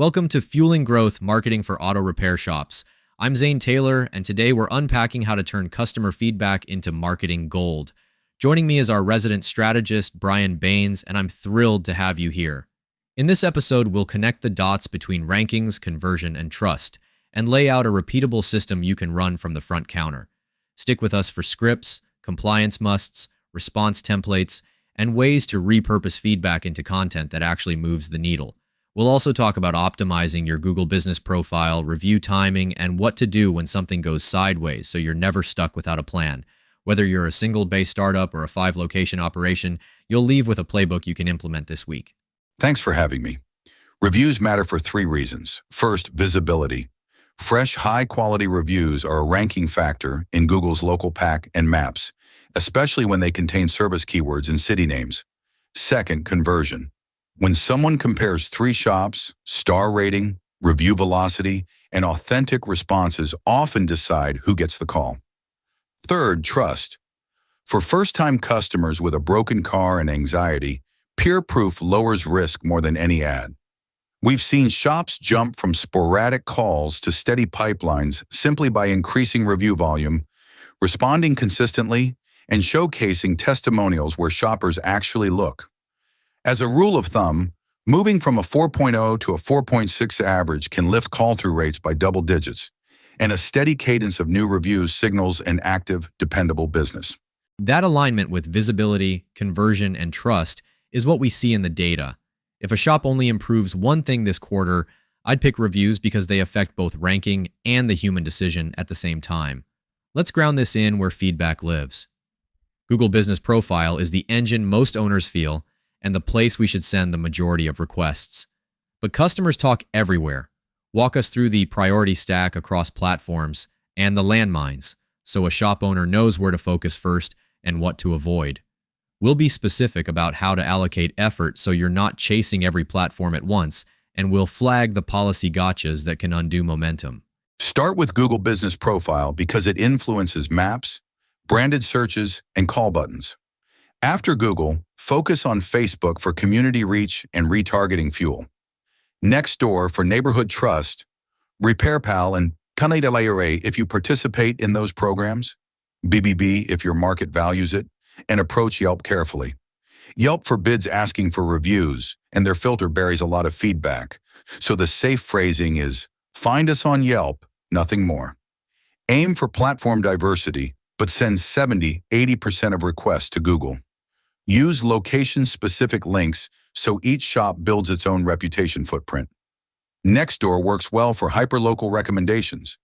Welcome to Fueling Growth Marketing for Auto Repair Shops. I'm Zane Taylor, and today we're unpacking how to turn customer feedback into marketing gold. Joining me is our resident strategist, Brian Baines, and I'm thrilled to have you here. In this episode, we'll connect the dots between rankings, conversion, and trust, and lay out a repeatable system you can run from the front counter. Stick with us for scripts, compliance musts, response templates, and ways to repurpose feedback into content that actually moves the needle. We'll also talk about optimizing your Google business profile, review timing, and what to do when something goes sideways so you're never stuck without a plan. Whether you're a single-base startup or a 5-location operation, you'll leave with a playbook you can implement this week. Thanks for having me. Reviews matter for 3 reasons. First, visibility. Fresh, high-quality reviews are a ranking factor in Google's local pack and maps, especially when they contain service keywords and city names. Second, conversion. When someone compares 3 shops, star rating, review velocity, and authentic responses often decide who gets the call. Third, trust. For first-time customers with a broken car and anxiety, peer proof lowers risk more than any ad. We've seen shops jump from sporadic calls to steady pipelines simply by increasing review volume, responding consistently, and showcasing testimonials where shoppers actually look. As a rule of thumb, moving from a 4.0 to a 4.6 average can lift call-through rates by double digits, and a steady cadence of new reviews signals an active, dependable business. That alignment with visibility, conversion, and trust is what we see in the data. If a shop only improves one thing this quarter, I'd pick reviews because they affect both ranking and the human decision at the same time. Let's ground this in where feedback lives. Google Business Profile is the engine most owners feel and the place we should send the majority of requests. But customers talk everywhere. Walk us through the priority stack across platforms and the landmines so a shop owner knows where to focus first and what to avoid. We'll be specific about how to allocate effort so you're not chasing every platform at once, and we'll flag the policy gotchas that can undo momentum. Start with Google Business Profile because it influences maps, branded searches, and call buttons. After Google, focus on Facebook for community reach and retargeting fuel. Nextdoor for neighborhood trust, RepairPal and Canada if you participate in those programs, BBB if your market values it, and approach Yelp carefully. Yelp forbids asking for reviews, and their filter buries a lot of feedback. So the safe phrasing is, find us on Yelp, nothing more. Aim for platform diversity, but send 70–80% of requests to Google. Use location-specific links so each shop builds its own reputation footprint. Nextdoor works well for hyperlocal recommendations.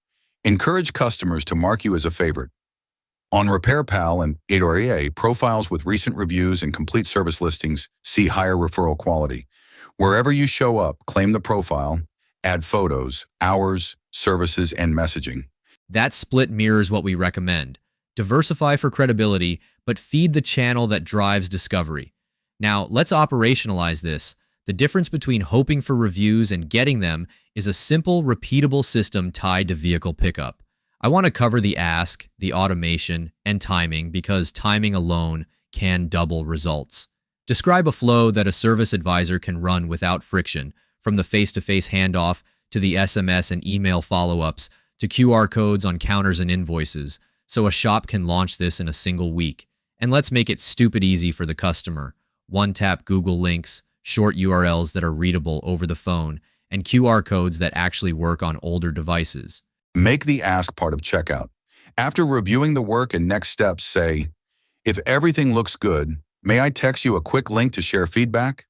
Encourage customers to mark you as a favorite. On RepairPal and Edoria, profiles with recent reviews and complete service listings see higher referral quality. Wherever you show up, claim the profile, add photos, hours, services, and messaging. That split mirrors what we recommend. Diversify for credibility, but feed the channel that drives discovery. Now, let's operationalize this. The difference between hoping for reviews and getting them is a simple, repeatable system tied to vehicle pickup. I want to cover the ask, the automation, and timing because timing alone can double results. Describe a flow that a service advisor can run without friction, from the face-to-face handoff to the SMS and email follow-ups to QR codes on counters and invoices, so a shop can launch this in a single week. And let's make it stupid easy for the customer. One-tap Google links, short URLs that are readable over the phone, and QR codes that actually work on older devices. Make the ask part of checkout. After reviewing the work and next steps, say, if everything looks good, may I text you a quick link to share feedback?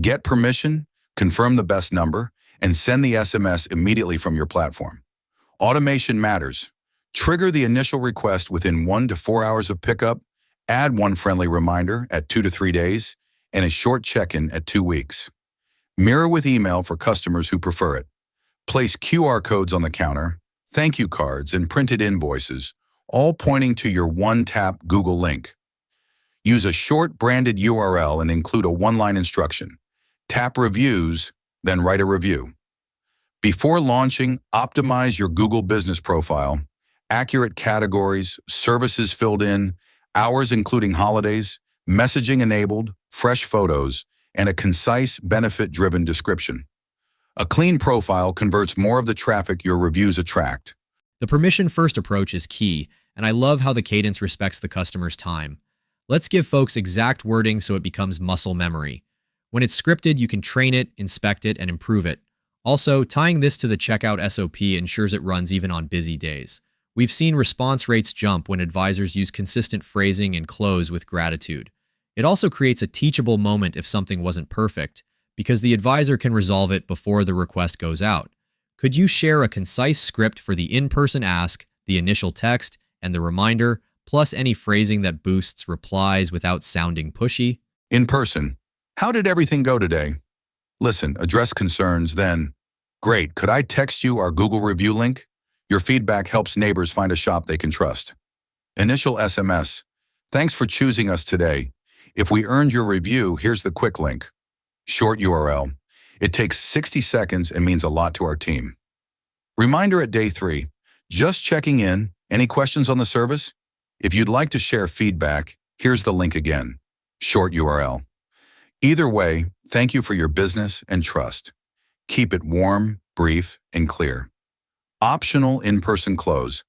Get permission, confirm the best number, and send the SMS immediately from your platform. Automation matters. Trigger the initial request within 1 to 4 hours of pickup, add one friendly reminder at 2 to 3 days, and a short check-in at 2 weeks. Mirror with email for customers who prefer it. Place QR codes on the counter, thank you cards, and printed invoices, all pointing to your one-tap Google link. Use a short branded URL and include a one-line instruction. Tap reviews, then write a review. Before launching, optimize your Google Business Profile. Accurate categories, services filled in, hours including holidays, messaging enabled, fresh photos, and a concise, benefit-driven description. A clean profile converts more of the traffic your reviews attract. The permission-first approach is key, and I love how the cadence respects the customer's time. Let's give folks exact wording so it becomes muscle memory. When it's scripted, you can train it, inspect it, and improve it. Also, tying this to the checkout SOP ensures it runs even on busy days. We've seen response rates jump when advisors use consistent phrasing and close with gratitude. It also creates a teachable moment if something wasn't perfect, because the advisor can resolve it before the request goes out. Could you share a concise script for the in-person ask, the initial text, and the reminder, plus any phrasing that boosts replies without sounding pushy? In person, how did everything go today? Listen, address concerns, then, great, could I text you our Google review link? Your feedback helps neighbors find a shop they can trust. Initial SMS, thanks for choosing us today. If we earned your review, here's the quick link. Short URL. It takes 60 seconds and means a lot to our team. Reminder at day 3. Just checking in. Any questions on the service? If you'd like to share feedback, here's the link again. Short URL. Either way, thank you for your business and trust. Keep it warm, brief, and clear. Optional in-person close.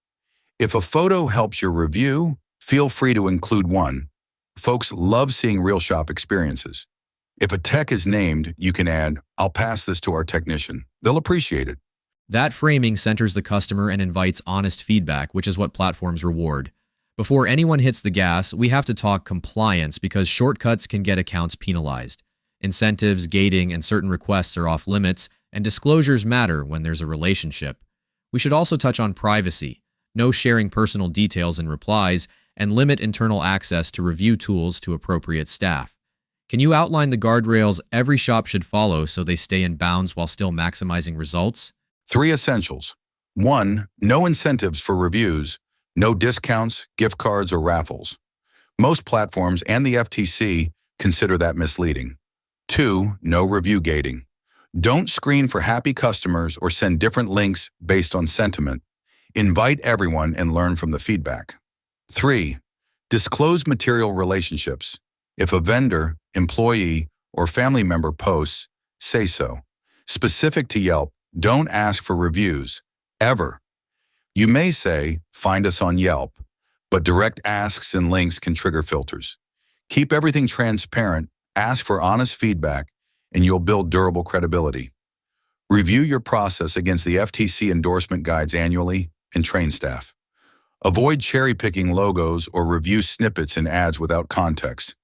If a photo helps your review, feel free to include one. Folks love seeing real shop experiences. If a tech is named, you can add, I'll pass this to our technician. They'll appreciate it. That framing centers the customer and invites honest feedback, which is what platforms reward. Before anyone hits the gas, we have to talk compliance because shortcuts can get accounts penalized. Incentives, gating, and certain requests are off limits, and disclosures matter when there's a relationship. We should also touch on privacy, no sharing personal details in replies, and limit internal access to review tools to appropriate staff. Can you outline the guardrails every shop should follow so they stay in bounds while still maximizing results? 3 essentials. 1. No incentives for reviews, no discounts, gift cards, or raffles. Most platforms and the FTC consider that misleading. 2. No review gating. Don't screen for happy customers or send different links based on sentiment. Invite everyone and learn from the feedback. 3. Disclose material relationships. If a vendor, employee, or family member posts, say so. Specific to Yelp, don't ask for reviews, ever. You may say, find us on Yelp, but direct asks and links can trigger filters. Keep everything transparent, ask for honest feedback, and you'll build durable credibility. Review your process against the FTC endorsement guides annually and train staff. Avoid cherry-picking logos or review snippets in ads without context.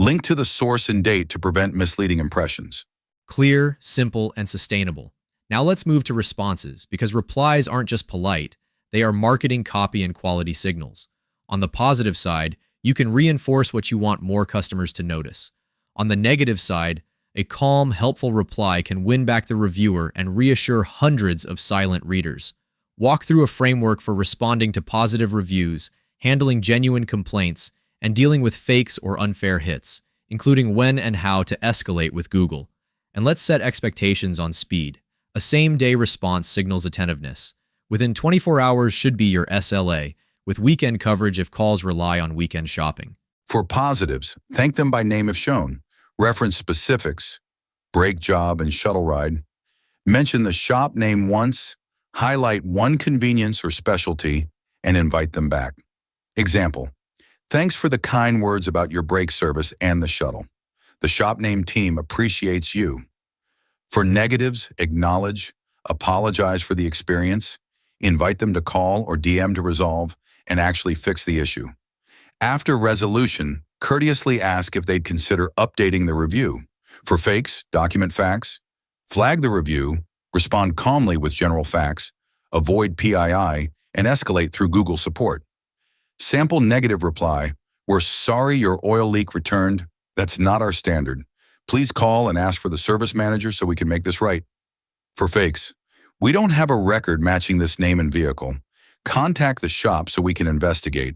Link to the source and date to prevent misleading impressions. Clear, simple, and sustainable. Now let's move to responses, because replies aren't just polite, they are marketing copy and quality signals. On the positive side, you can reinforce what you want more customers to notice. On the negative side, a calm, helpful reply can win back the reviewer and reassure hundreds of silent readers. Walk through a framework for responding to positive reviews, handling genuine complaints, and dealing with fakes or unfair hits, including when and how to escalate with Google. And let's set expectations on speed. A same-day response signals attentiveness. Within 24 hours should be your SLA, with weekend coverage if calls rely on weekend shopping. For positives, thank them by name if shown. Reference specifics, brake job and shuttle ride. Mention the shop name once, highlight one convenience or specialty, and invite them back. Example, thanks for the kind words about your brake service and the shuttle. The shop name team appreciates you. For negatives, acknowledge, apologize for the experience, invite them to call or DM to resolve, and actually fix the issue. After resolution, courteously ask if they'd consider updating the review. For fakes, document facts, flag the review, respond calmly with general facts, avoid PII, and escalate through Google support. Sample negative reply, we're sorry your oil leak returned. That's not our standard. Please call and ask for the service manager so we can make this right. For fakes, we don't have a record matching this name and vehicle. Contact the shop so we can investigate.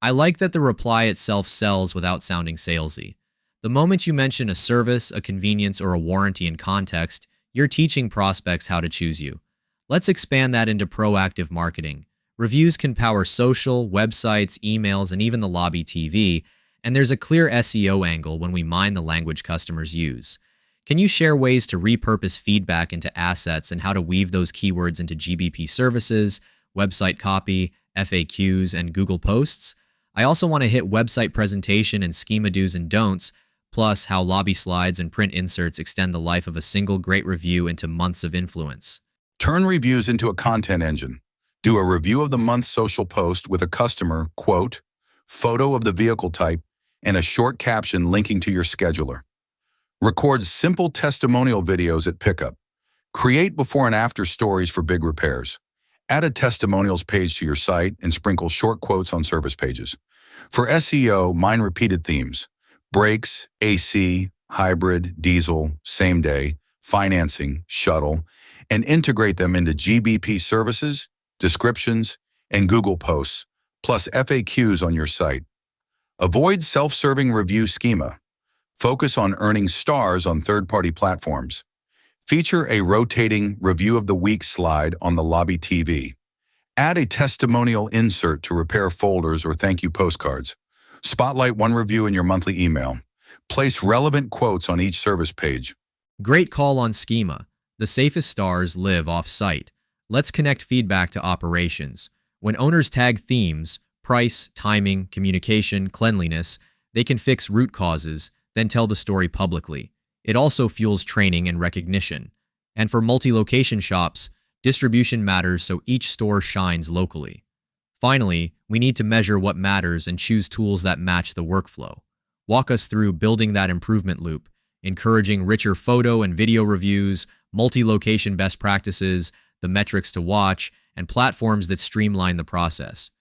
I like that the reply itself sells without sounding salesy. The moment you mention a service, a convenience, or a warranty in context, you're teaching prospects how to choose you. Let's expand that into proactive marketing. Reviews can power social, websites, emails, and even the lobby TV, and there's a clear SEO angle when we mine the language customers use. Can you share ways to repurpose feedback into assets and how to weave those keywords into GBP services, website copy, FAQs, and Google Posts? I also want to hit website presentation and schema do's and don'ts, plus how lobby slides and print inserts extend the life of a single great review into months of influence. Turn reviews into a content engine. Do a review of the month's social post with a customer, quote, photo of the vehicle type, and a short caption linking to your scheduler. Record simple testimonial videos at pickup. Create before and after stories for big repairs. Add a testimonials page to your site and sprinkle short quotes on service pages. For SEO, mine repeated themes: brakes, AC, hybrid, diesel, same day, financing, shuttle, and integrate them into GBP services, descriptions, and Google Posts, plus FAQs on your site. Avoid self-serving review schema. Focus on earning stars on third-party platforms. Feature a rotating Review of the Week slide on the lobby TV. Add a testimonial insert to repair folders or thank you postcards. Spotlight one review in your monthly email. Place relevant quotes on each service page. Great call on schema. The safest stars live off-site. Let's connect feedback to operations. When owners tag themes, price, timing, communication, cleanliness, they can fix root causes, then tell the story publicly. It also fuels training and recognition. And for multi-location shops, distribution matters so each store shines locally. Finally, we need to measure what matters and choose tools that match the workflow. Walk us through building that improvement loop, encouraging richer photo and video reviews, multi-location best practices, the metrics to watch, and platforms that streamline the process.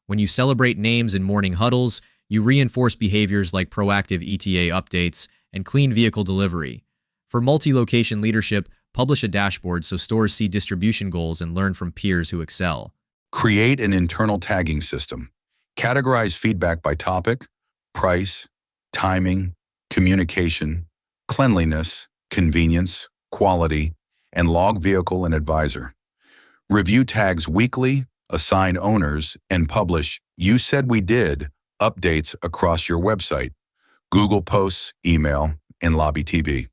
When you celebrate names in morning huddles, you reinforce behaviors like proactive ETA updates and clean vehicle delivery. For multi-location leadership, publish a dashboard so stores see distribution goals and learn from peers who excel. Create an internal tagging system. Categorize feedback by topic, price, timing, communication, cleanliness, convenience, quality, and log vehicle and advisor. Review tags weekly, assign owners, and publish "You Said We Did" updates across your website, Google Posts, email, and lobby TV.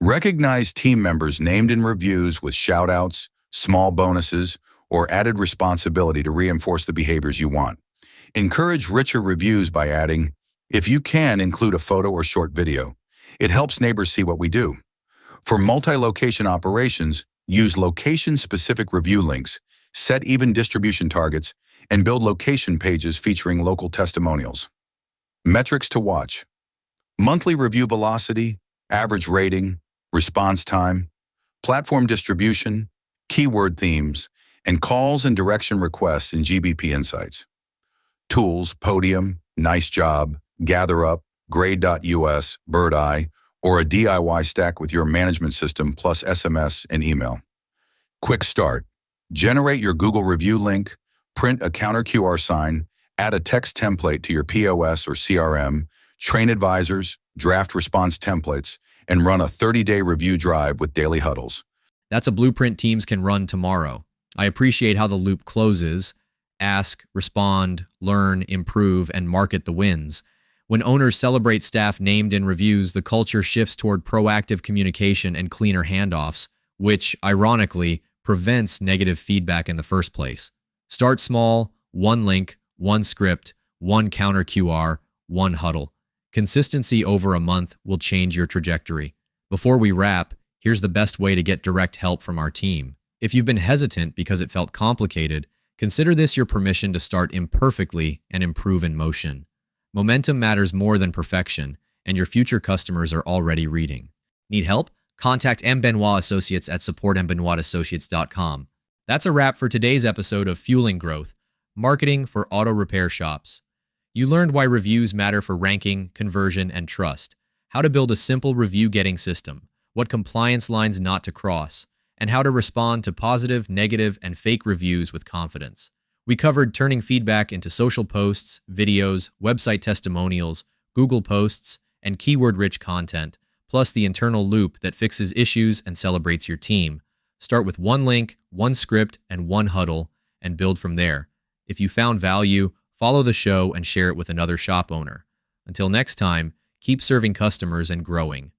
Recognize team members named in reviews with shout-outs, small bonuses, or added responsibility to reinforce the behaviors you want. Encourage richer reviews by adding, if you can, include a photo or short video. It helps neighbors see what we do. For multi-location operations, use location-specific review links, set even distribution targets, and build location pages featuring local testimonials. Metrics to watch: monthly review velocity, average rating, response time, platform distribution, keyword themes, and calls and direction requests in GBP Insights. Tools: Podium, Nice Job, GatherUp, Grade.us, Birdeye, or a DIY stack with your management system plus SMS and email. Quick start: generate your Google review link, print a counter QR sign, add a text template to your POS or CRM, train advisors, draft response templates, and run a 30-day review drive with daily huddles. That's a blueprint teams can run tomorrow. I appreciate how the loop closes: ask, respond, learn, improve, and market the wins. When owners celebrate staff named in reviews, the culture shifts toward proactive communication and cleaner handoffs, which, ironically, prevents negative feedback in the first place. Start small: one link, one script, one counter QR, one huddle. Consistency over a month will change your trajectory. Before we wrap, here's the best way to get direct help from our team. If you've been hesitant because it felt complicated, consider this your permission to start imperfectly and improve in motion. Momentum matters more than perfection, and your future customers are already reading. Need help? Contact M. Benoit Associates at support@benoitassociates.com. That's a wrap for today's episode of Fueling Growth, Marketing for Auto Repair Shops. You learned why reviews matter for ranking, conversion, and trust, how to build a simple review-getting system, what compliance lines not to cross, and how to respond to positive, negative, and fake reviews with confidence. We covered turning feedback into social posts, videos, website testimonials, Google Posts, and keyword-rich content, plus the internal loop that fixes issues and celebrates your team. Start with one link, one script, and one huddle, and build from there. If you found value, follow the show and share it with another shop owner. Until next time, keep serving customers and growing.